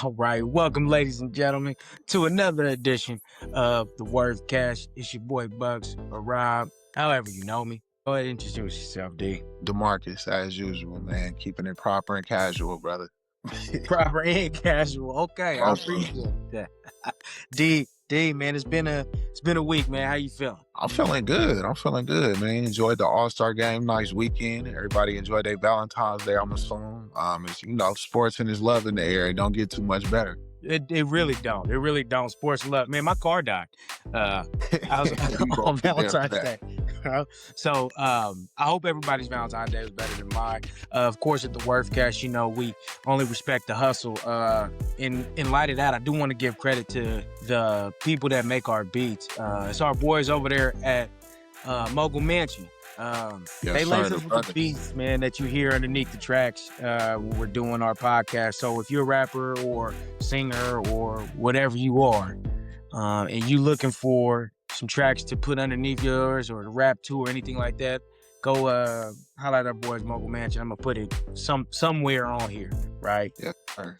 All right, welcome, ladies and gentlemen, to another edition of the Worth Cash. It's your boy Bucks or Rob, however you know me. Go ahead and introduce yourself, D. DeMarcus, as usual, man. Keeping it proper and casual, brother. Proper and casual. Okay, I appreciate that. D, man, it's been a week, man. How you feeling? I'm feeling good, man. Enjoyed the All-Star game, nice weekend. Everybody enjoyed their Valentine's Day, I'm assuming. It's, sports and his love in the air. It don't get too much better. It really don't. It really don't. Sports love. Man, my car died. I was on Valentine's Day. So I hope everybody's Valentine's Day was better than mine. Of course, at the Worthcast, we only respect the hustle. In light of that, I do want to give credit to the people that make our beats. It's our boys over there at Mogul Mansion. They lace us with the beats, man, that you hear underneath the tracks when we're doing our podcast. So if you're a rapper or singer or whatever you are, and you looking for some tracks to put underneath yours or to rap to or anything like that, go highlight our boys Mogul Mansion. I'm gonna put it somewhere on here, right? Yes, sir.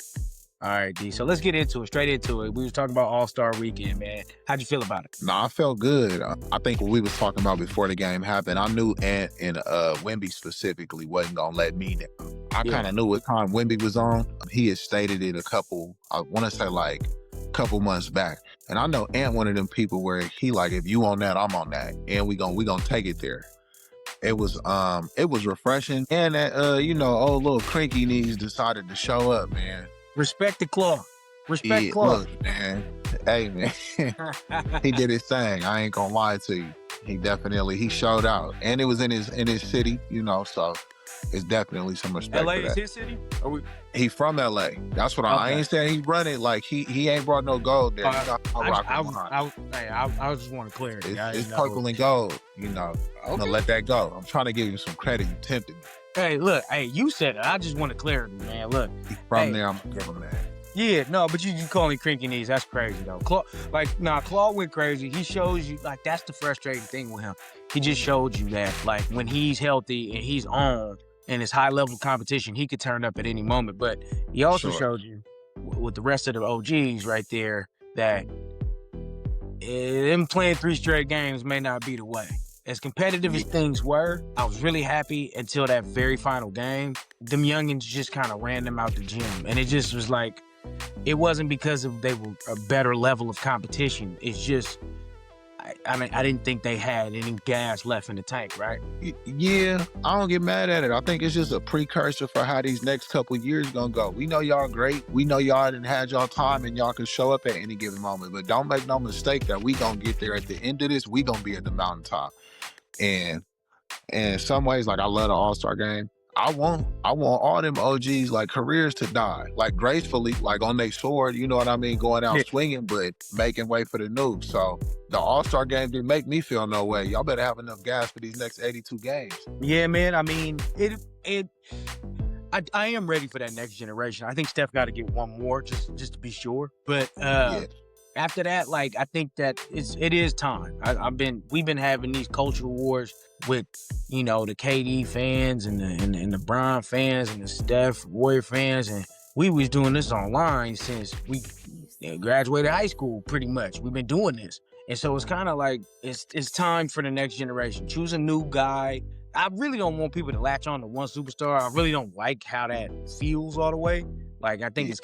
All right, D. So let's get into it, straight into it. We was talking about All-Star Weekend, man. How'd you feel about it? No, I felt good. I think what we was talking about before the game happened, I knew Ant and Wemby specifically wasn't going to let me down. I kind of knew what time Wemby was on. He had stated it I want to say like a couple months back. And I know Ant one of them people where he like, if you on that, I'm on that. And we gonna take it there. It was refreshing. And that, old little cranky knees decided to show up, man. Respect the claw. Respect claw. Look, man. Hey, man. He did his thing. I ain't gonna lie to you. He showed out. And it was in his city, so it's definitely some respect LA for that. Is his city? He from LA. That's what I ain't saying he's running. Like, he ain't brought no gold there. I just want to clear it. It's purple and gold, I'm gonna let that go. I'm trying to give you some credit. You tempted me. Hey, look, you said it. I just want to clear it, man. Look. From there, I'm gonna give him that. Yeah, no, but you call me cranky knees. That's crazy, though. Claw went crazy. He shows you, that's the frustrating thing with him. He just showed you that, when he's healthy and he's on and it's high level competition, he could turn up at any moment. But he also showed you with the rest of the OGs right there that them playing 3 straight games may not be the way. As competitive as things were, I was really happy until that very final game. Them youngins just kind of ran them out the gym. And it just was like, it wasn't because they were a better level of competition. It's just, I didn't think they had any gas left in the tank, right? Yeah, I don't get mad at it. I think it's just a precursor for how these next couple of years gonna go. We know y'all great. We know y'all didn't have y'all time and y'all can show up at any given moment. But don't make no mistake that we gonna get there at the end of this. We gonna be at the mountaintop. And in some ways, I love the All-Star game. I want all them OGs careers to die, gracefully, on their sword, you know what I mean, going out swinging, but making way for the noobs. So the All-Star game didn't make me feel no way. Y'all better have enough gas for these next 82 games. Yeah, man. I mean, I am ready for that next generation. I think Steph got to get one more just to be sure. But after that, I think that it is time. We've been having these culture wars with, the KD fans and the Bron fans and the Steph Warrior fans, and we was doing this online since we graduated high school. Pretty much, we've been doing this, and so it's kind of it's time for the next generation. Choose a new guy. I really don't want people to latch on to one superstar. I really don't like how that feels all the way. I think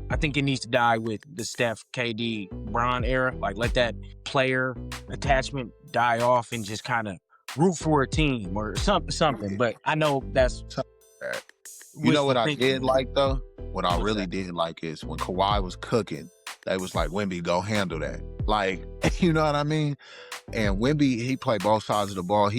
I think it needs to die with the Steph, KD, Bron era. Let that player attachment die off and just kind of root for a team or something. But I know that's... You know what I did like, though? What I really did like is when Kawhi was cooking, they was like, Wemby, go handle that. You know what I mean? And Wemby, he played both sides of the ball.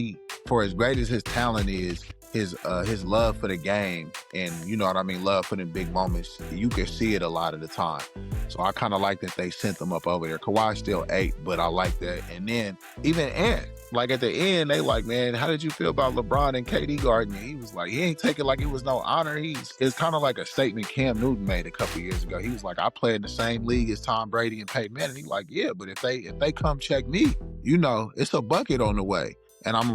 For as great as his talent is, his love for the game and, you know what I mean, love for them big moments, you can see it a lot of the time. So I kind of like that they sent them up over there. Kawhi still 8, but I like that. And then even Ant, at the end, they man, how did you feel about LeBron and KD guarding? He was he ain't take it like it was no honor. It's kind of like a statement Cam Newton made a couple years ago. He was I play in the same league as Tom Brady and Peyton Manning. He yeah, but if they come check me, it's a bucket on the way. And I'm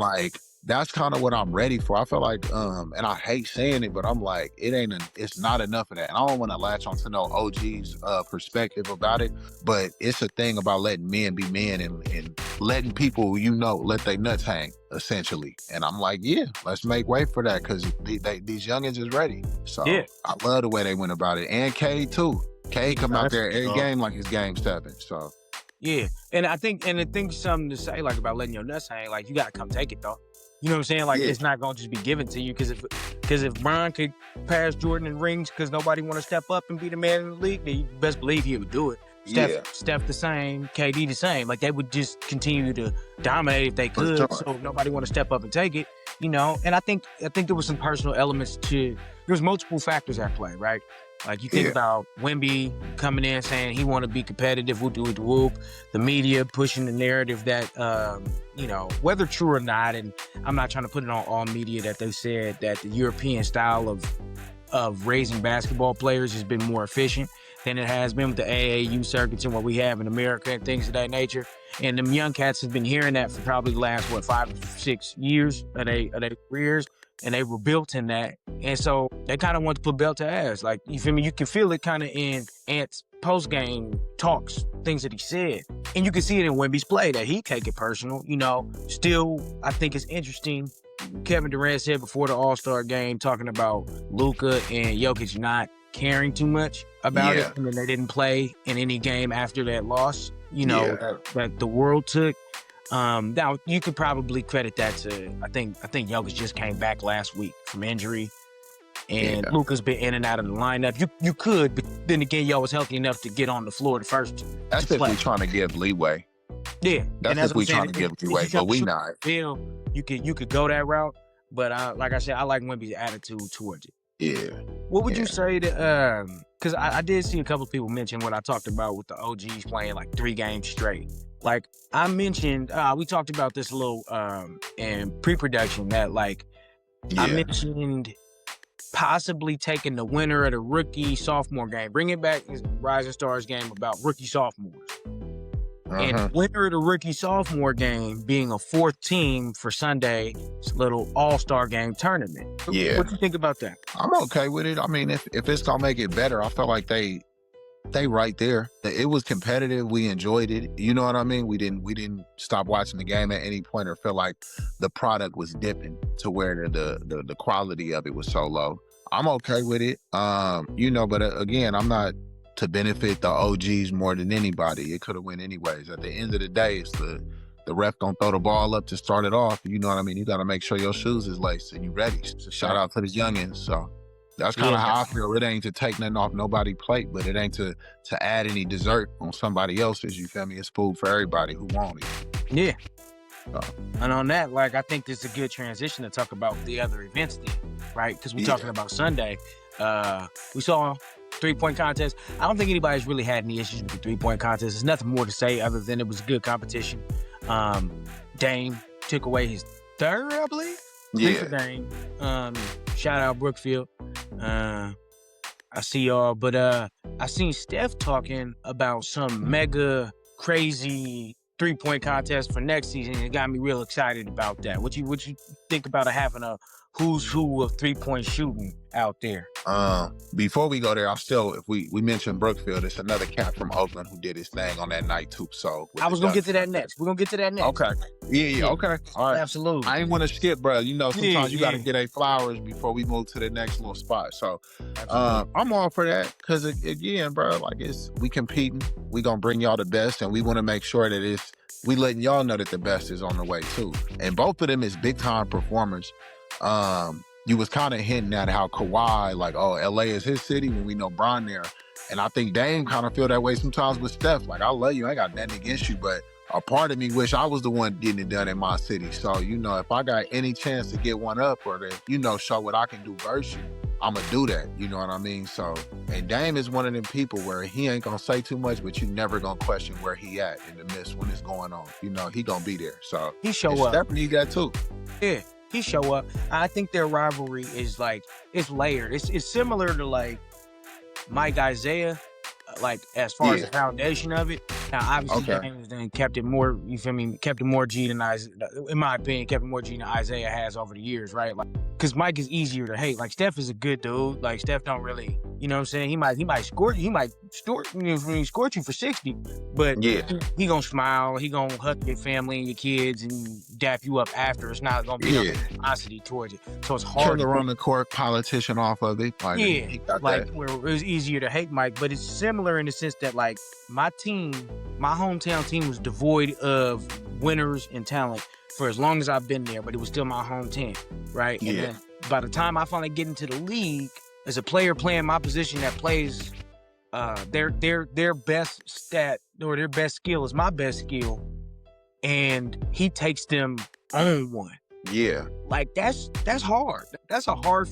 that's kind of what I'm ready for. I feel like, and I hate saying it, but I'm like, it's not enough of that. And I don't want to latch on to no OG's perspective about it, but it's a thing about letting men be men and letting people, let their nuts hang, essentially. And I'm like, yeah, let's make way for that, because these youngins is ready. So yeah. I love the way they went about it. And Cade too. Cade come out there every game like his game stepping. So yeah, and I think something to say like about letting your nuts hang, like you gotta come take it though. You know what I'm saying? Like it's not gonna just be given to you, because if Bron could pass Jordan in rings because nobody want to step up and be the man in the league, then you best believe he would do it. Steph the same, KD the same. Like they would just continue to dominate if they could. So nobody want to step up and take it. And I think there was some personal elements to. There was multiple factors at play, right? Like you think about Wemby coming in saying he want to be competitive, whoop. The media pushing the narrative that, whether true or not, and I'm not trying to put it on all media, that they said that the European style of raising basketball players has been more efficient than it has been with the AAU circuits and what we have in America and things of that nature. And them young cats have been hearing that for probably the last, 5 or 6 years of their careers. And they were built in that. And so they kind of want to put belt to ass. Like, you feel me? You can feel it kind of in Ant's post-game talks, things that he said. And you can see it in Wemby's play that he take it personal. Still, I think it's interesting. Kevin Durant said before the All-Star game, talking about Luka and Jokic not caring too much about it. And then they didn't play in any game after that loss, that the world took. Now you could probably credit that to I think Jokic just came back last week from injury, and Luka's been in and out of the lineup. You could, but then again, y'all was healthy enough to get on the floor the first. That's if we're trying to give leeway. Yeah, that's if we're trying to give leeway, but we not. You could go that route, but like I said, I like Wemby's attitude towards it. Yeah. What would you say to? Because I did see a couple of people mention what I talked about with the OGs playing like 3 games straight. Like I mentioned, we talked about this a little in pre-production that I mentioned possibly taking the winner of the rookie-sophomore game, bring it back as Rising Stars game about rookie-sophomores. And winner of the rookie-sophomore game being a 4th team for Sunday's little all-star game tournament. Yeah. What do you think about that? I'm okay with it. I mean, if it's going to make it better, I feel like they right there. It was competitive. We enjoyed it. You know what I mean? We didn't stop watching the game at any point or feel like the product was dipping to where the quality of it was so low. I'm okay with it. But again, I'm not to benefit the OGs more than anybody. It could have went anyways. At the end of the day, it's the ref gonna throw the ball up to start it off. You know what I mean? You got to make sure your shoes is laced and you ready. So shout out to the youngins. So that's kind of how I feel. It ain't to take nothing off nobody's plate, but it ain't to add any dessert on somebody else's. You feel me? It's food for everybody who want it. Yeah. And on that, I think this is a good transition to talk about the other events then, right? Because we're talking about Sunday. We saw 3-point contest. I don't think anybody's really had any issues with the 3-point contest. There's nothing more to say other than it was good competition. Dame took away his 3rd, I believe. Yeah. Dame. Shout out Brookfield. I see y'all, but I seen Steph talking about some mega crazy 3-point contest for next season. It got me real excited about that. What you think about having a who's who of 3-point shooting out there? Before we go there, if we mentioned Brookfield, it's another cat from Oakland who did his thing on that night too. So I was gonna get to that next. We're gonna get to that next. Okay. Yeah. Okay. All right. Absolutely. I ain't want to skip, bro. Sometimes you got to get a flowers before we move to the next little spot. So I'm all for that because again, bro, we competing. We gonna bring y'all the best, and we want to make sure that we letting y'all know that the best is on the way too. And both of them is big time performers. You was kind of hinting at how Kawhi, LA is his city when we know Bron there. And I think Dame kind of feel that way sometimes with Steph. I love you, I ain't got nothing against you, but a part of me wish I was the one getting it done in my city. So, if I got any chance to get one up or to, show what I can do versus you, I'm going to do that. You know what I mean? So, and Dame is one of them people where he ain't going to say too much, but you never going to question where he at in the midst when it's going on. He going to be there. So, he show up. Stephanie got too. Yeah. He show up. I think their rivalry is it's layered. It's similar to Mike Isaiah, as far as the foundation of it. Now, obviously, Dame then kept it more. You feel me? Kept it more G than Isaiah. In my opinion, kept it more G than Isaiah has over the years, right? Like, because Mike is easier to hate. Like, Steph is a good dude. Like, Steph don't really, you know what I'm saying? He might score you. He might score you for 60, but he gonna smile. He gonna hug your family and your kids and dap you up after. It's not gonna be no animosity towards it. So it's hard. Turn around the court, politician off of it. Like, where it was easier to hate Mike, but it's similar in the sense that like my hometown team was devoid of winners and talent for as long as I've been there, but it was still my hometown, right? And then by the time I finally get into the league as a player playing my position that plays their best stat or their best skill is my best skill, and he takes them on one. Yeah. Like that's hard. That's a hard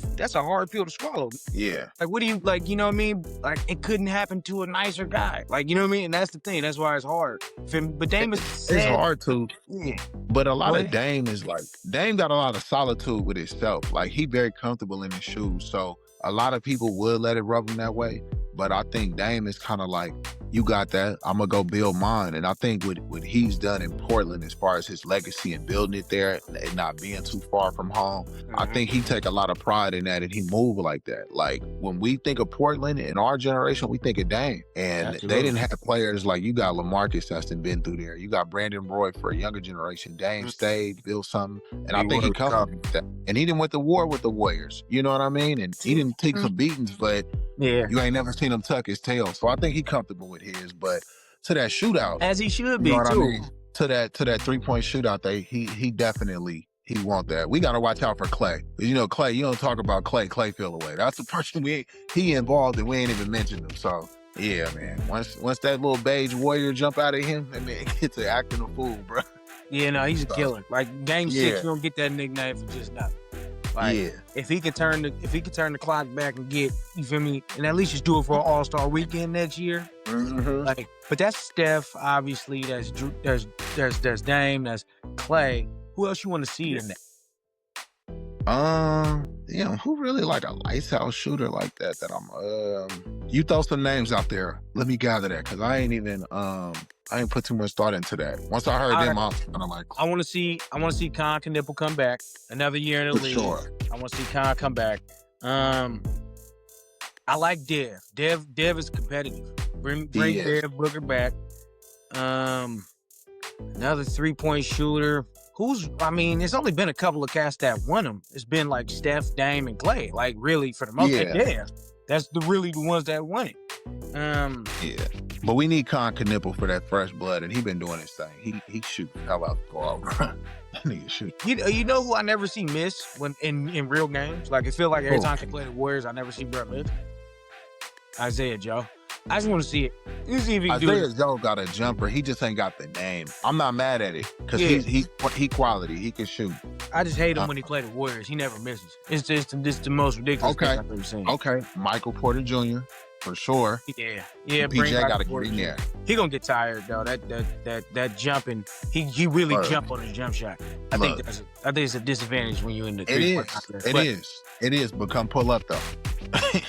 pill to swallow. Yeah. Like what do you like, you know what I mean? Like it couldn't happen to a nicer guy. Like, you know what I mean? And that's the thing. That's why it's hard. But Dame is it's hard to. Yeah. But a lot of Dame is like Dame got a lot of solitude with himself. Like he very comfortable in his shoes. So a lot of people would let it rub him that way. But I think Dame is kind of like, you got that, I'm going to go build mine. And I think what he's done in Portland as far as his legacy and building it there and not being too far from home, I think he take a lot of pride in that and he move like that. Like when we think of Portland in our generation, we think of Dame. And they didn't have players like you got LaMarcus that's been through there. You got Brandon Roy for a younger generation. Dame stayed, built something. And I think he comfortable with that. And he didn't went to war with the Warriors. You know what I mean? And he didn't take some beatings, but you ain't never seen him tuck his tail. So I think he comfortable with his. But to that shootout, as he should be, you know too. I mean? To that 3-point shootout, he definitely he want that. We gotta watch out for Clay. You know, Clay, you don't talk about Clay fell away. That's the person he involved and we ain't even mentioned him. So yeah, man. Once that little beige warrior jump out of him, that man gets to acting a fool, bro. Yeah, no, he's a killer. Like game 6, you don't get that nickname for just nothing. Like, if he could turn the clock back and get, you feel me, and at least just do it for an All-Star weekend next year. Like, but that's Steph, obviously. There's Dame. There's Clay. Who else you want to see in that? Who really like a lights out shooter like that? You throw some names out there. Let me gather that because I ain't put too much thought into that. Once I heard them, I was kind of like, I want to see Con Knipple come back another year in the league. Sure. I want to see Con come back. I like Dev. Dev is competitive. Bring Dev Booker back. Another 3-point shooter. There's only been a couple of cats that won them. It's been like Steph, Dame, and Clay. Like really, for the most part, that's really the ones that won it. But we need Con Knipple for that fresh blood, and he been doing his thing. He shoot hell out the ball, bro. That nigga shoot. You know who I never see miss when in real games? Like, I feel like every time they play the Warriors, I never see Brett miss. Isaiah Joe. I just want to see it. You see if he can do it. Isaiah Joe got a jumper. He just ain't got the name. I'm not mad at it because he quality. He can shoot. I just hate him when he play the Warriors. He never misses. It's just the most ridiculous thing I've ever seen. Okay. Michael Porter Jr. for sure. Yeah. PJ got to get in there. He gonna get tired though. That jumping. He really jump on his jump shot. I think it's a disadvantage when you're in the. It is. But come pull up though.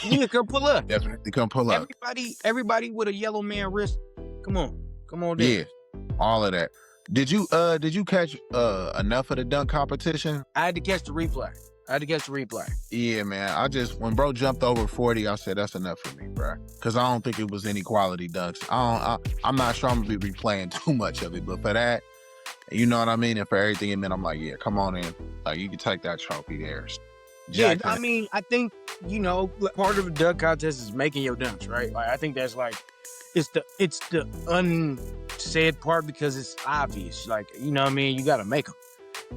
Yeah, come pull up. Definitely come pull up. Everybody with a yellow man wrist. Come on down. Yeah, all of that. Did you catch enough of the dunk competition? I had to catch the replay. Yeah, man. When bro jumped over 40, I said that's enough for me, bro. Because I don't think it was any quality dunks. I'm not sure I'm gonna be replaying too much of it, but for that, you know what I mean, and for everything it meant, I'm like, yeah, come on in. Like you can take that trophy there. Yeah, I mean, I think, part of the dunk contest is making your dunks, right? Like, I think that's like, it's the unsaid part because it's obvious. Like, you know what I mean? You got to make them.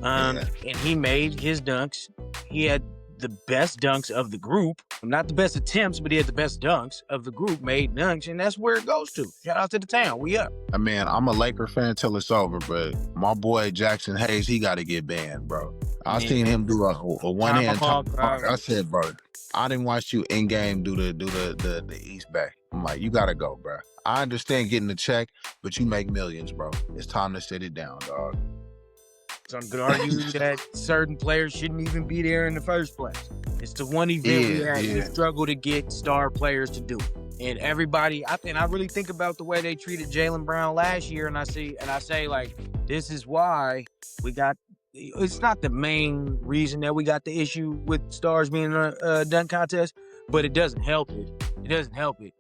And he made his dunks. He had the best dunks of the group. Not the best attempts, but he had the best dunks of the group, made dunks, and that's where it goes to. Shout out to the town. We up. I mean, I'm a Laker fan till it's over, but my boy Jackson Hayes, he got to get banned, bro. I seen him do a one-hand tomahawk. I said, bro, I didn't watch you in-game do the East Bay. I'm like, you got to go, bro. I understand getting the check, but you make millions, bro. It's time to sit it down, dog. So I'm going to argue that certain players shouldn't even be there in the first place. It's the one event we struggle to get star players to do. And everybody, I really think about the way they treated Jaylen Brown last year, and I say like, this is why we got. It's not the main reason that we got the issue with stars being in a dunk contest, but it doesn't help it. It doesn't help it.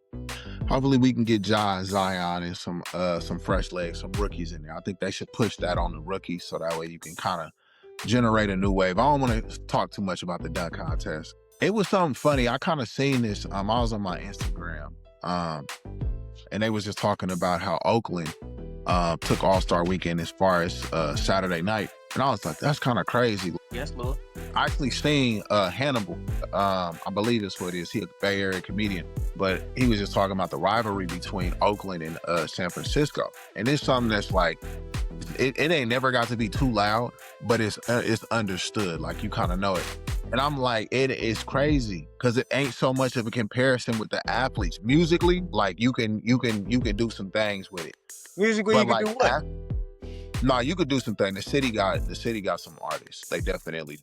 Hopefully we can get Zion and some fresh legs, some rookies in there. I think they should push that on the rookies so that way you can kind of generate a new wave. I don't want to talk too much about the dunk contest. It was something funny. I kind of seen this. I was on my Instagram, and they was just talking about how Oakland took All-Star Weekend as far as Saturday night, and I was like, that's kind of crazy. Yes, Lord. I actually seen Hannibal. I believe that's what it is. He a Bay Area comedian, but he was just talking about the rivalry between Oakland and San Francisco, and it's something that's like, it ain't never got to be too loud, but it's understood. Like, you kind of know it. And I'm like, it is crazy because it ain't so much of a comparison with the athletes. Musically, like you can do some things with it. Musically, but you can do what? No, you could do some things. The city got some artists. They definitely.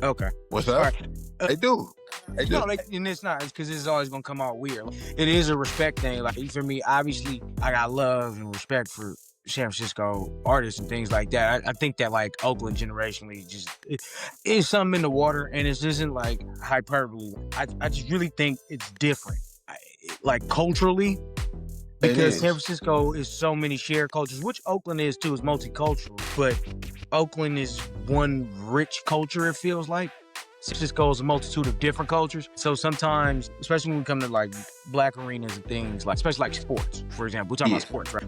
Okay. What's up? Right. They do. They do. No, and it's not. It's because it's always gonna come out weird. It is a respect thing. Like, for me, obviously, I got love and respect for San Francisco artists and things like that. I think that like Oakland generationally just is something in the water, and it isn't like hyperbole. I just really think it's different, like culturally, because San Francisco is so many shared cultures, which Oakland is too, is multicultural. But Oakland is one rich culture. It feels like San Francisco is a multitude of different cultures. So sometimes, especially when we come to like black arenas and things like, especially like sports, for example, we're talking about sports, right?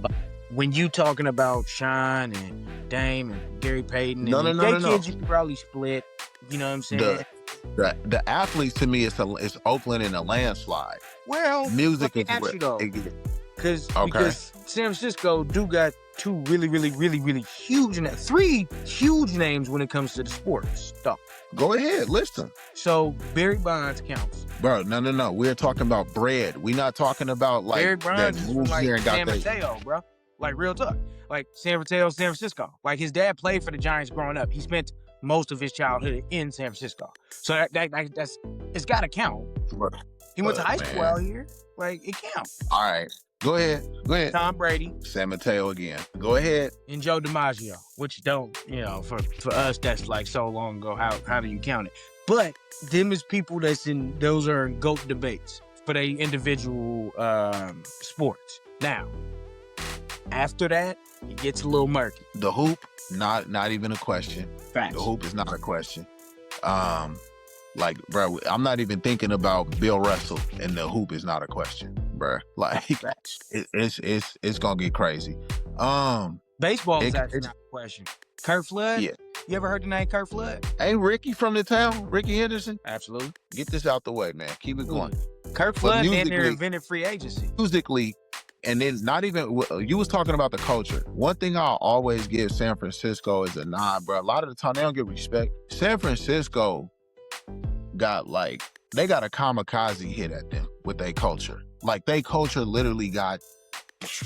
When you talking about Sean and Dame and Gary Payton, no, kids you could probably split. You know what I'm saying? The athletes to me, it's Oakland in a landslide. Well, music is because San Francisco do got two really huge, three huge names when it comes to the sports stuff. Go ahead, list them. So Barry Bonds counts. Bro, no. We're talking about bread. We're not talking about like Barry Bonds is from like San Mateo, bro. Like, real talk. Like San Mateo, San Francisco. Like, his dad played for the Giants growing up. He spent most of his childhood in San Francisco. So that's it's gotta count. He went to high school out here. Like, it counts. All right. Go ahead. Tom Brady. San Mateo again. Go ahead. And Joe DiMaggio, which don't, for us, that's like so long ago. How do you count it? But them is people those are in GOAT debates for their individual sports. Now, after that, it gets a little murky. The hoop, not even a question. Facts. The hoop is not a question. Like, bro, I'm not even thinking about Bill Russell, and the hoop is not a question, bro. Like, it's gonna get crazy. Baseball is actually not a question. Kurt Flood? Yeah. You ever heard the name Kurt Flood? Ain't Ricky from the town? Ricky Henderson? Absolutely. Get this out the way, man. Keep it going. Kurt Flood then there invented free agency. Musically, and then not even, you was talking about the culture. One thing I'll always give San Francisco is a nod, bro. A lot of the time, they don't get respect. San Francisco got they got a kamikaze hit at them with their culture. Like, their culture literally got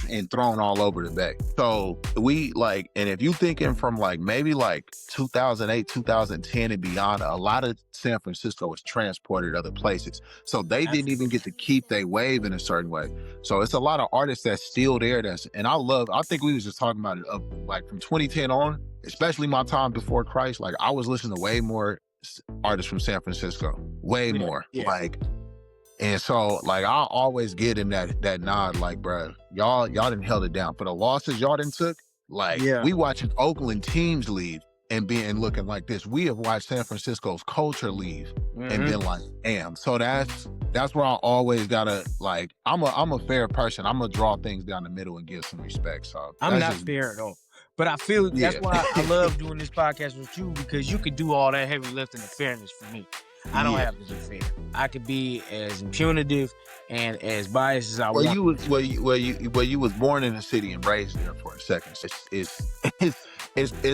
and thrown all over the bay. So we and if you thinking from maybe 2008, 2010 and beyond, a lot of San Francisco was transported other places. So they didn't even get to keep their wave in a certain way. So it's a lot of artists that's still there. And I think we was just talking about it from 2010 on, especially my time before Christ. Like, I was listening to way more artists from San Francisco, way more. Yeah. And so, I always get him that nod, bro, y'all done held it down. For the losses y'all done took, we watching Oakland teams leave and looking like this. We have watched San Francisco's culture leave and been like, damn. So that's where I always gotta, I'm a fair person. I'm gonna draw things down the middle and give some respect. So I'm not fair at all. But I feel that's why I love doing this podcast with you, because you could do all that heavy lifting and fairness for me. I don't have to be fair. I could be as impunitive and as biased as I want. You was born in the city and raised there for a second.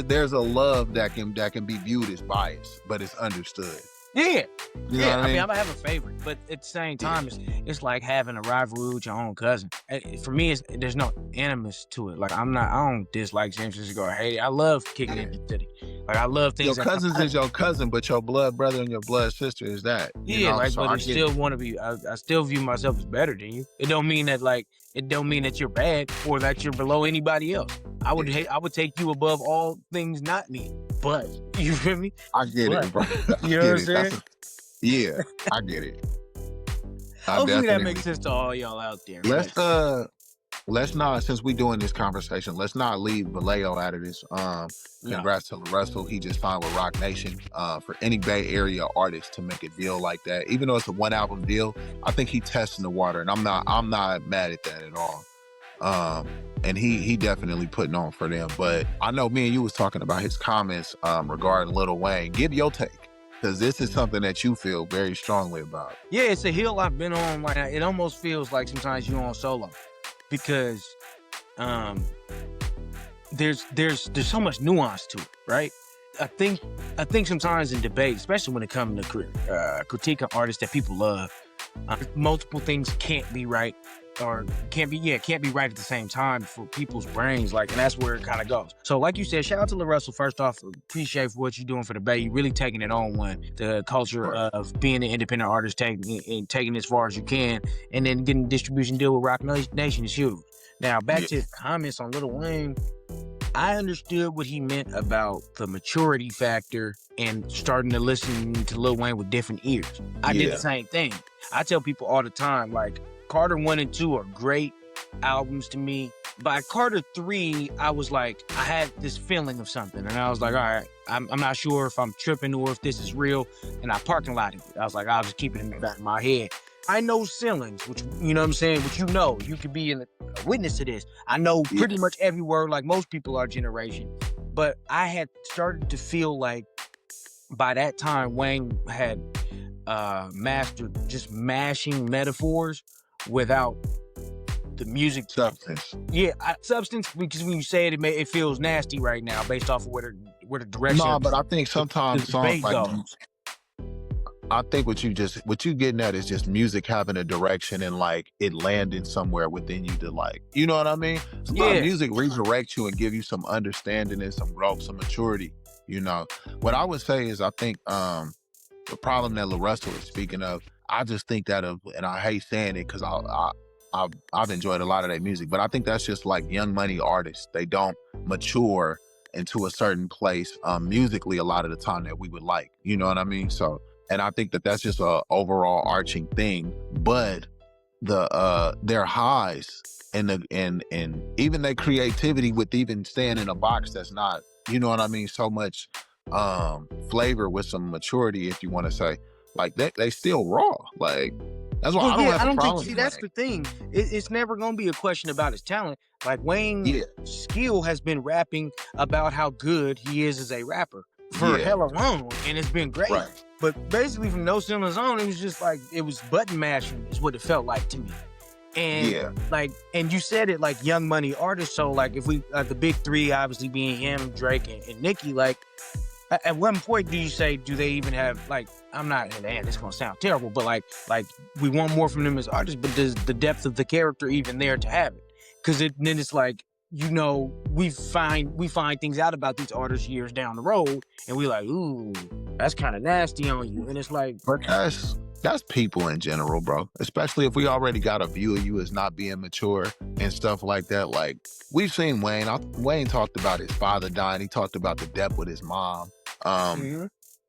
There's a love that can be viewed as bias, but it's understood. Yeah. You know what I mean? I'm gonna have a favorite, but at the same time, it's like having a rivalry with your own cousin. For me, there's no animus to it. I don't dislike San Francisco or hate it. I love kicking it in the city. Like I love things. Your cousins is your cousin, but your blood brother and your blood sister is that. Yeah, like, so but I still want to be. I still view myself as better than you. It don't mean that it don't mean that you're bad or that you're below anybody else. I would take you above all things not me. But you feel me? I get it, bro. You know what I'm saying? Yeah, I get it. Hopefully that makes sense to all y'all out there. Let's not, since we doing this conversation, let's not leave Vallejo out of this. Congrats to LaRussell. He just signed with Rock Nation. For any Bay Area artist to make a deal like that, even though it's a 1-album deal, I think he testing the water, and I'm not mad at that at all. And he definitely putting on for them. But I know me and you was talking about his comments regarding Lil Wayne. Give your take, because this is something that you feel very strongly about. Yeah, it's a hill I've been on. Like it almost feels like sometimes you're on solo, because there's so much nuance to it, right? I think sometimes in debate, especially when it comes to critique of artists that people love, multiple things can't be right, or can't be right at the same time for people's brains, like, and that's where it kind of goes. So like you said, shout out to LaRussell. First off, appreciate for what you're doing for the Bay. You're really taking it on, the culture of being an independent artist, taking it as far as you can, and then getting a distribution deal with Rock Nation is huge. Now back to his comments on Lil Wayne. I understood what he meant about the maturity factor and starting to listen to Lil Wayne with different ears. I did the same thing. I tell people all the time, like, Carter 1 and 2 are great albums to me. By Carter 3, I was like, I had this feeling of something, and I was like, all right, I'm not sure if I'm tripping or if this is real, and I parking lotted it. I was like, I'll just keep it in the back of my head. I know ceilings, which, you know what I'm saying, which you could be a witness to this. I know pretty much every word, like most people our generation, but I had started to feel like by that time Wayne had mastered just mashing metaphors without the music substance. Yeah, substance, because when you say it, it feels nasty right now based off of where the direction. No, but I think sometimes songs like I think what you getting at is just music having a direction and like it landing somewhere within you to, like, you know what I mean? Sometimes music resurrects you and give you some understanding and some growth, some maturity. You know, what I would say is I think the problem that LaRussell is speaking of, I just think that and I hate saying it because I've enjoyed a lot of their music, but I think that's just like Young Money artists. They don't mature into a certain place musically a lot of the time that we would like. You know what I mean? So. And I think that that's just a overall arching thing, but their highs and even their creativity with even staying in a box that's not, you know what I mean, so much flavor with some maturity, if you want to say, like they still raw. Like that's why I don't think. See, that's the thing. It's never gonna be a question about his talent. Like Wayne's skill has been rapping about how good he is as a rapper for hella long, and it's been great. Right. But basically from No Ceilings on, it was just like, it was button mashing is what it felt like to me. And and you said it, like Young Money artists. So like if we, the big three obviously being him, Drake, and Nicki, like at one point do you say, do they even have, like, I'm not, man, this is gonna sound terrible, but like we want more from them as artists, but does the depth of the character even there to have it? Because then it's like, you know, we find things out about these artists years down the road, and we like, ooh, that's kind of nasty on you. And it's like, but that's people in general, bro. Especially if we already got a view of you as not being mature and stuff like that. Like we've seen Wayne. Wayne talked about his father dying. He talked about the depth with his mom.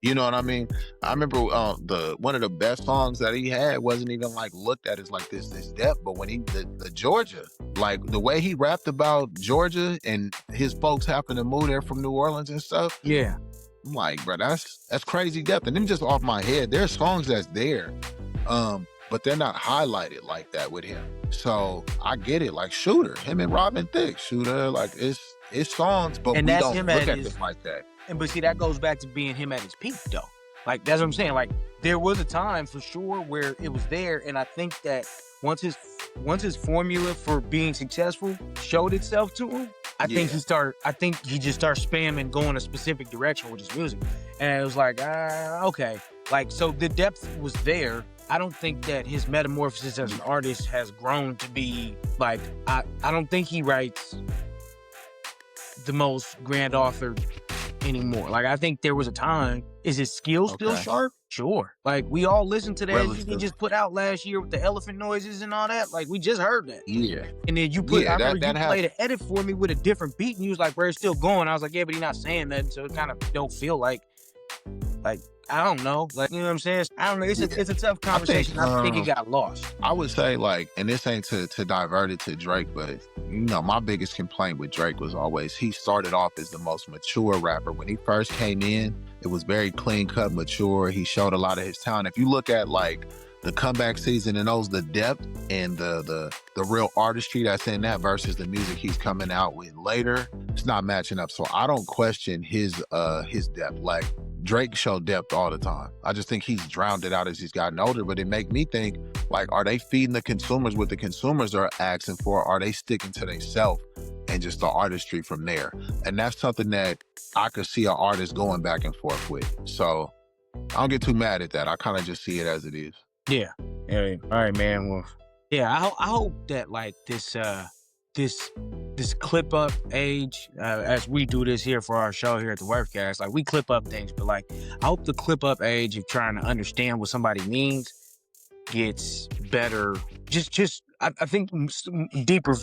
You know what I mean? I remember one of the best songs that he had wasn't even like looked at as like this depth, but when the Georgia, like the way he rapped about Georgia and his folks happened to move there from New Orleans and stuff. Yeah. I'm like, bro, that's crazy depth. And then just off my head, there's songs that's there, but they're not highlighted like that with him. So I get it. Like Shooter, him and Robin Thicke, Shooter, like it's songs, but we don't look at it like that. But see, that goes back to being him at his peak, though. Like, that's what I'm saying. Like, there was a time for sure where it was there, and I think that once his formula for being successful showed itself to him, I think he just started spamming, going a specific direction with his music, and it was like, okay, like, so the depth was there. I don't think that his metamorphosis as an artist has grown to be like, I don't think he writes the most grand authored anymore. Like, I think there was a time, is his skill still sharp? Sure. Like, we all listened to that he just put out last year with the elephant noises and all that. Like, we just heard that. Yeah. And then you put, I remember you played an edit for me with a different beat, and you was like, bro, it's still going. I was like, yeah, but he's not saying that, so it kind of don't feel like, I don't know. Like, you know what I'm saying? I don't know. It's a tough conversation. I think it got lost. I would say, like, and this ain't to divert it to Drake, but, you know, my biggest complaint with Drake was always he started off as the most mature rapper. When he first came in, it was very clean-cut, mature. He showed a lot of his talent. If you look at, like, the comeback season and the depth and the real artistry that's in that versus the music he's coming out with later, it's not matching up. So I don't question his depth. Like, Drake showed depth all the time. I just think he's drowned it out as he's gotten older, but it make me think, like, are they feeding the consumers what the consumers are asking for? Are they sticking to themselves and just the artistry from there? And that's something that I could see an artist going back and forth with. So I don't get too mad at that. I kind of just see it as it is. Yeah. All right, man. Well, yeah, I hope that, like, this clip up age, as we do this here for our show here at the Workcast, like, we clip up things, but, like, I hope the clip up age of trying to understand what somebody means gets better. I think more deeper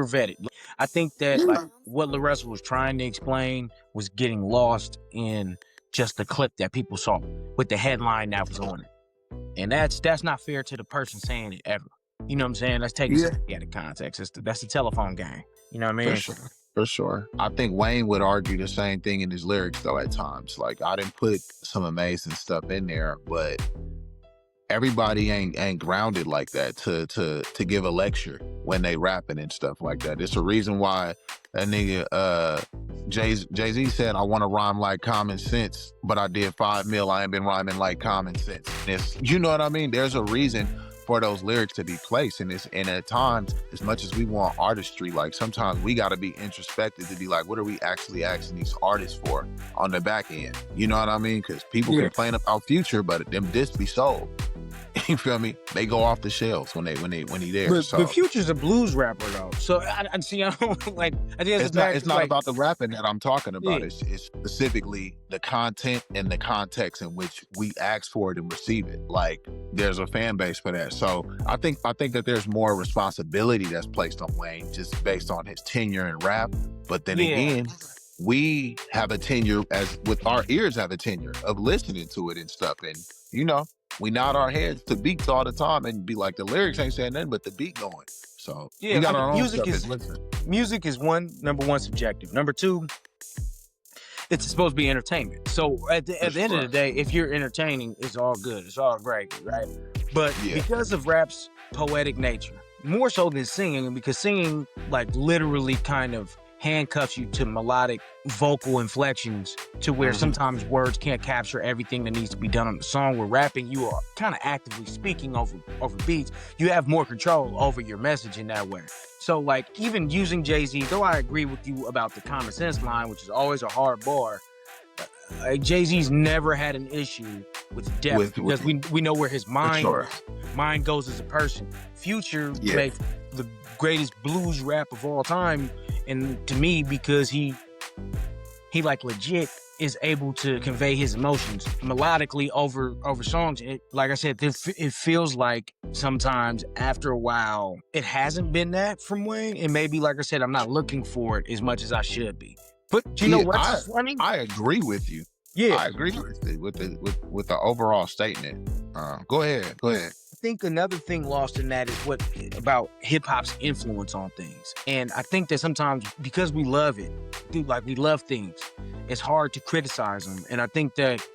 vetted. I think that like what LaRussell was trying to explain was getting lost in just the clip that people saw with the headline that was on it. And that's not fair to the person saying it ever. You know what I'm saying? Let's take it out of context. That's the telephone game. You know what I mean? For sure. I think Wayne would argue the same thing in his lyrics, though, at times. Like, I didn't put some amazing stuff in there, but everybody ain't grounded like that to give a lecture when they rapping and stuff like that. It's a reason why that nigga Jay-Z said, I want to rhyme like common sense, but I did 5 mil. I ain't been rhyming like common sense. You know what I mean? There's a reason for those lyrics to be placed in this. And at times, as much as we want artistry, like, sometimes we got to be introspective to be like, what are we actually asking these artists for on the back end? You know what I mean? Because people complain about Future, but them discs be sold. You feel me? They go off the shelves when he there. But Future's a blues rapper though, so I don't like. I think it's not about the rapping that I'm talking about. It's specifically the content and the context in which we ask for it and receive it. Like, there's a fan base for that. So I think that there's more responsibility that's placed on Wayne just based on his tenure in rap. But then again, we have a tenure with our ears have a tenure of listening to it and stuff, and you know. We nod our heads to beats all the time and be like, the lyrics ain't saying nothing but the beat going. So we got our own music is number one, subjective. Number two, it's supposed to be entertainment. So at the end of the day, if you're entertaining, it's all good. It's all great, right? But because of rap's poetic nature, more so than singing, because singing, like, literally kind of handcuffs you to melodic vocal inflections to where sometimes words can't capture everything that needs to be done on the song. Where rapping, you are kind of actively speaking over beats. You have more control over your message in that way. So, like, even using Jay-Z, though I agree with you about the common sense line, which is always a hard bar, Jay-Z's never had an issue with depth because we know where his mind goes as a person. Future makes the greatest blues rap of all time, and to me, because he like legit is able to convey his emotions melodically over songs. It, like I said, it feels like sometimes after a while it hasn't been that from Wayne, and maybe, like I said, I'm not looking for it as much as I should be. But you know what's funny? I agree with you. Yeah, I agree with the overall statement. Go ahead. I think another thing lost in that is about hip hop's influence on things. And I think that sometimes because we love it, we love things, it's hard to criticize them. And I think that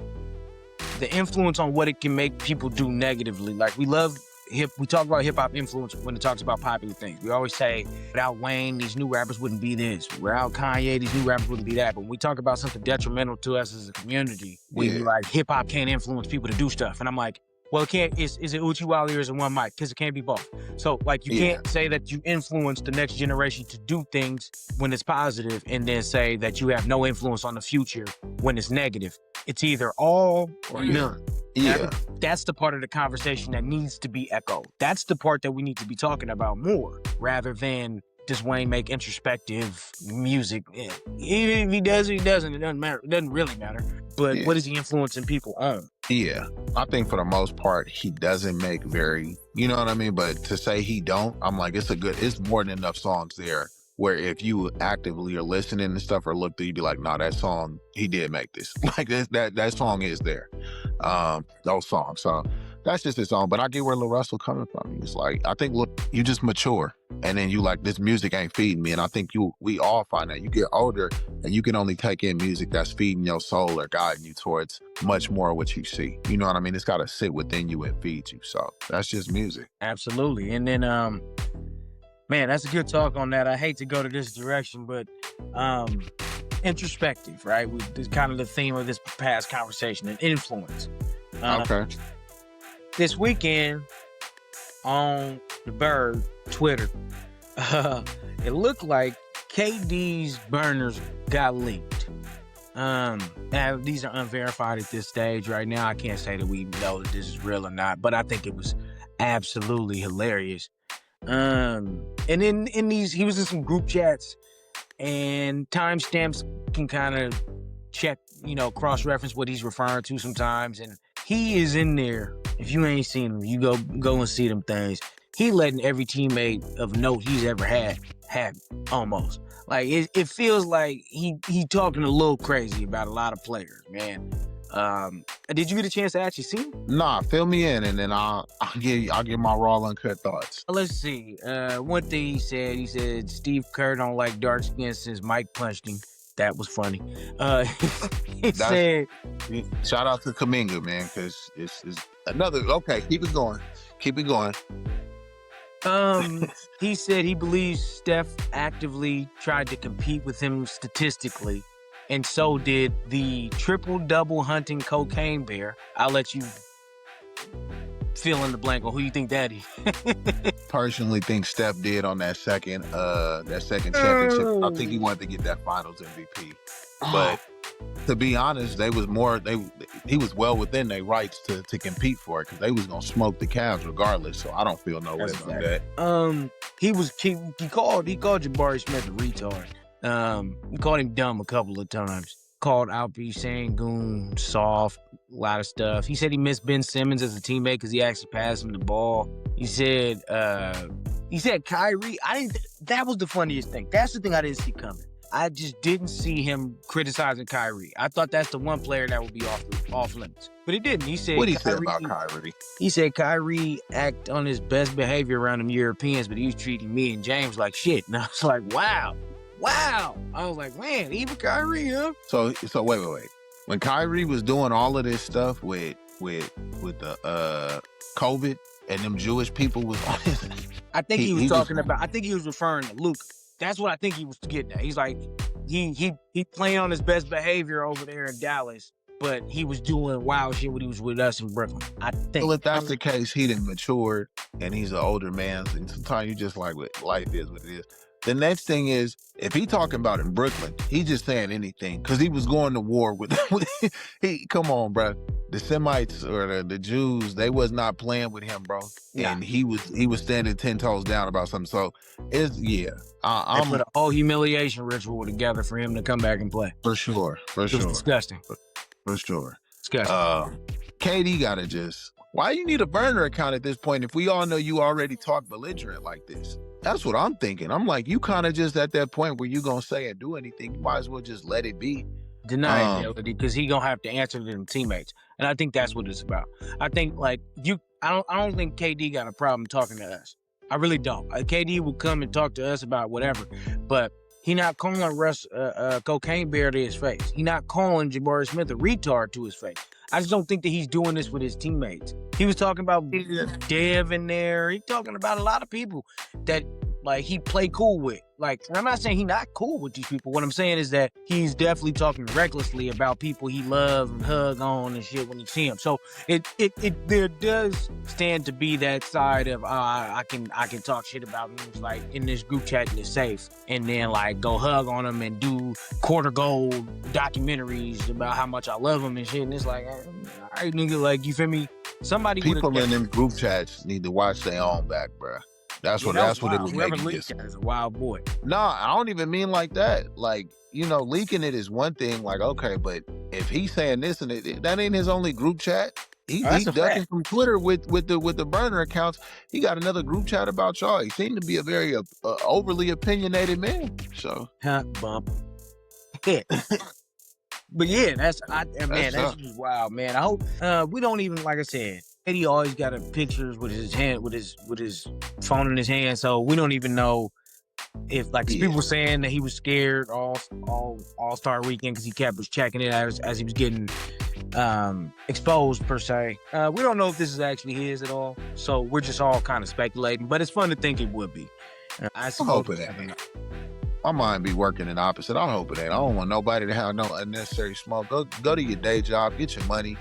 the influence on what it can make people do negatively, like we talk about hip hop influence when it talks about popular things. We always say, without Wayne, these new rappers wouldn't be this. Without Kanye, these new rappers wouldn't be that. But when we talk about something detrimental to us as a community, we be like, hip hop can't influence people to do stuff. And I'm like, well, it can't. Is it Uchi Wally or is it one mic? Because it can't be both. So, like, you can't say that you influence the next generation to do things when it's positive, and then say that you have no influence on the future when it's negative. It's either all or none. Yeah. That's the part of the conversation that needs to be echoed. That's the part that we need to be talking about more, rather than does Wayne make introspective music? Even if he does or he doesn't, it doesn't matter. It doesn't really matter. But what is he influencing people on? Yeah, I think for the most part, he doesn't make very, you know what I mean? But to say he don't, I'm like, it's more than enough songs there where if you actively are listening and stuff or look through, you'd be like, nah, that song, he did make this. Like that song is there. Those songs. So that's just his own. But I get where LaRussell coming from. It's like, I think, look, you just mature. And then you like, this music ain't feeding me. And I think we all find that you get older and you can only take in music that's feeding your soul or guiding you towards much more of what you see. You know what I mean? It's got to sit within you and feed you. So that's just music. Absolutely. And then, man, that's a good talk on that. I hate to go to this direction, but introspective, right? This kind of the theme of this past conversation, and influence. Okay. This weekend on the Bird Twitter, it looked like KD's burners got leaked. Now, these are unverified at this stage right now. I can't say that we know that this is real or not, but I think it was absolutely hilarious. And in these, he was in some group chats, and timestamps can kind of check, cross-reference what he's referring to sometimes. And he is in there. If you ain't seen him, you go and see them things. He letting every teammate of note he's ever had almost. Like it feels like he talking a little crazy about a lot of players, man. Did you get a chance to actually see him? Nah, fill me in, and then I'll give my raw uncut thoughts. Let's see. One thing he said Steve Kerr don't like dark skin since Mike punched him. That was funny. He said, shout out to Kuminga, man, because it's another. Okay, keep it going. He said he believes Steph actively tried to compete with him statistically, and so did the triple-double hunting cocaine bear. I'll let you fill in the blank on who you think that is. Personally think Steph did on that second championship. I think he wanted to get that finals MVP. But to be honest, he was well within their rights to compete for it, because they was gonna smoke the Cavs regardless. So I don't feel no way about that. He called Jabari Smith a retard. He called him dumb a couple of times. Called Alpi Sengun soft, a lot of stuff. He said he missed Ben Simmons as a teammate because he actually passed him the ball. He said Kyrie. That was the funniest thing. That's the thing I didn't see coming. I just didn't see him criticizing Kyrie. I thought that's the one player that would be off limits, but he didn't. He said, what did he say about Kyrie? He said Kyrie act on his best behavior around them Europeans, but he was treating me and James like shit. And I was like, wow. I was like, man, even Kyrie, huh? So wait. When Kyrie was doing all of this stuff with the COVID and them Jewish people was on his, I think he was referring to Luka. That's what I think he was getting at. He's like, he playing on his best behavior over there in Dallas, but he was doing wild shit when he was with us in Brooklyn. I think. Well, if that's the case, he done matured and he's an older man. And sometimes you just like, life is what it is. The next thing is, if he talking about in Brooklyn, he just saying anything because he was going to war with come on, bro. The Semites or the Jews, they was not playing with him, bro. Yeah. And he was standing 10 toes down about something. So it's I'm put a whole humiliation ritual together for him to come back and play. For sure. It was disgusting. For sure. Disgusting. KD gotta why you need a burner account at this point if we all know you already talk belligerent like this? That's what I'm thinking. I'm like, you kind of just at that point where you gonna say and do anything, you might as well just let it be. Deny it, because he gonna have to answer to them teammates, and I think that's what it's about. I think I don't think KD got a problem talking to us. I really don't. KD will come and talk to us about whatever, but he not calling Russ cocaine bear to his face. He not calling Jabari Smith a retard to his face. I just don't think that he's doing this with his teammates. He was talking about Dev in there. He talking about a lot of people that he play cool with. I'm not saying he's not cool with these people. What I'm saying is that he's definitely talking recklessly about people he loves and hug on and shit when you see him. So there does stand to be that side of I can talk shit about him in this group chat and it's safe, and then go hug on him and do quarter gold documentaries about how much I love him and shit. And it's all right, nigga, you feel me? Somebody people in them group chats need to watch their own back, bro. That's what it would Whoever make it. leaked that is a wild boy. No, I don't even mean like that. Like, you know, leaking it is one thing. Like, okay, but if he's saying this and that ain't his only group chat. He's ducking from Twitter with the burner accounts. He got another group chat about y'all. He seemed to be a very overly opinionated man. So, bump. Yeah. But yeah, that's just wild, man. I hope we don't even, like I said, Eddie always got pictures with his hand, with his phone in his hand. So we don't even know if, like, people were saying that he was scared All-Star weekend because he was checking it as he was getting exposed per se. We don't know if this is actually his at all. So we're just all kind of speculating. But it's fun to think it would be. I hope it ain't. My mind be working in the opposite. I hope it ain't. I don't want nobody to have no unnecessary smoke. Go to your day job, get your money,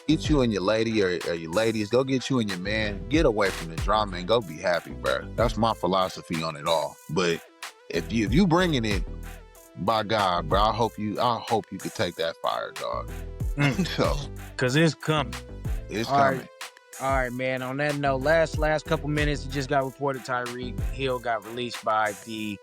get you and your lady or your ladies, go get you and your man, get away from the drama and go be happy, bro. That's my philosophy on it all. But if you bringing it, by God, bro, I hope you could take that fire, dog. So, cause it's coming. It's coming. All right, man. On that note, last couple minutes, it just got reported Tyreek Hill got released by the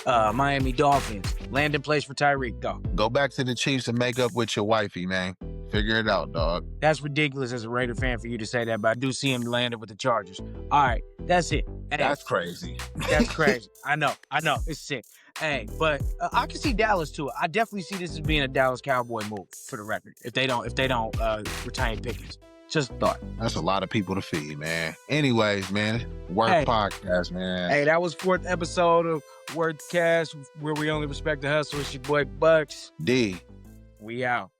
Miami Dolphins. Landing place for Tyreek, dog. Go back to the Chiefs and make up with your wifey, man. Figure it out, dog. That's ridiculous as a Raider fan for you to say that, but I do see him landing with the Chargers. All right, that's it. Hey, that's crazy. That's crazy. I know. It's sick. Hey, but I can see Dallas too. I definitely see this as being a Dallas Cowboy move, for the record. If they don't retain Pickens. Just a thought. That's a lot of people to feed, man. Anyways, man, podcast, man. Hey, that was 4th episode of Worthcast, where we only respect the hustle. It's your boy Bucks. D. We out.